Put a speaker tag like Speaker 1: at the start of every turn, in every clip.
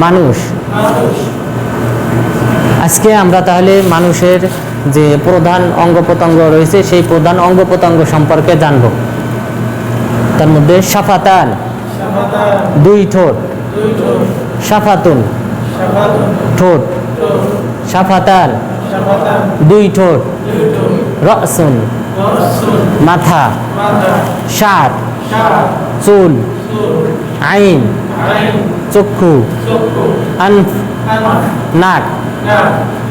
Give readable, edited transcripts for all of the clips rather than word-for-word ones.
Speaker 1: মানুষ। আজকে আমরা তাহলে মানুষের যে প্রধান অঙ্গ প্রত্যঙ্গ রয়েছে সেই প্রধান অঙ্গ প্রত্যঙ্গ সম্পর্কে জানব। তার মধ্যে শাফাতান, দুই ঠোঁট, শাফাতুন, ঠোঁট, শাফাতান, দুই ঠোঁট, রাসুন, মাথা, শার, চুল, আইন, চক্ষু, আনফ, নাক,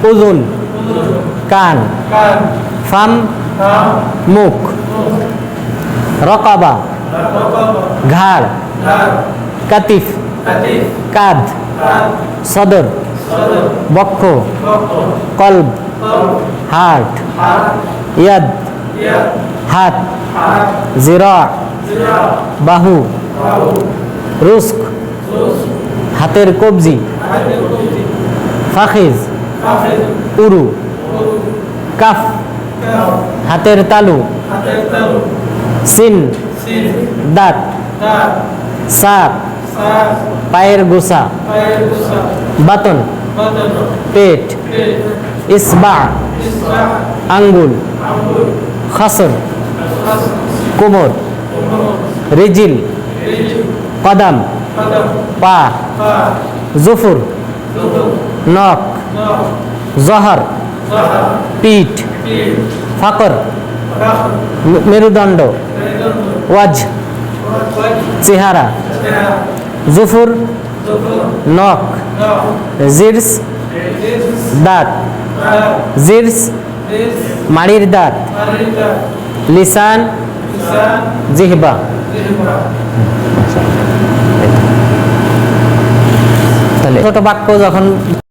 Speaker 1: উযুন, কান, ফাম, মুখ, রকাবা, ঘাড়, কাতিফ, কাঁধ, সদর, বক্ষ, কলব, হার্ট, ইয়াদ, হাত, জিরা, বাহু, রুস্ক, হাতের কবজি, ফাখিজ, উরু, কাফ, হাতের তালু, সিন, দাঁত, সাক, পায়ের গোসা, বাতন, পেট, ইসবা, আঙ্গুল, খাসর, কোমর, রিজিল, কদম, পা, জুফুর, নখ, জহর, পিঠ, ফাকর, মেরুদণ্ড, ওয়াজ, চেহারা, জুফুর, নখ, জিরস, দাঁত, জিরস, মাড়ির দাঁত, লিসান, জিহবা। তাহলে ছোট বাক্য যখন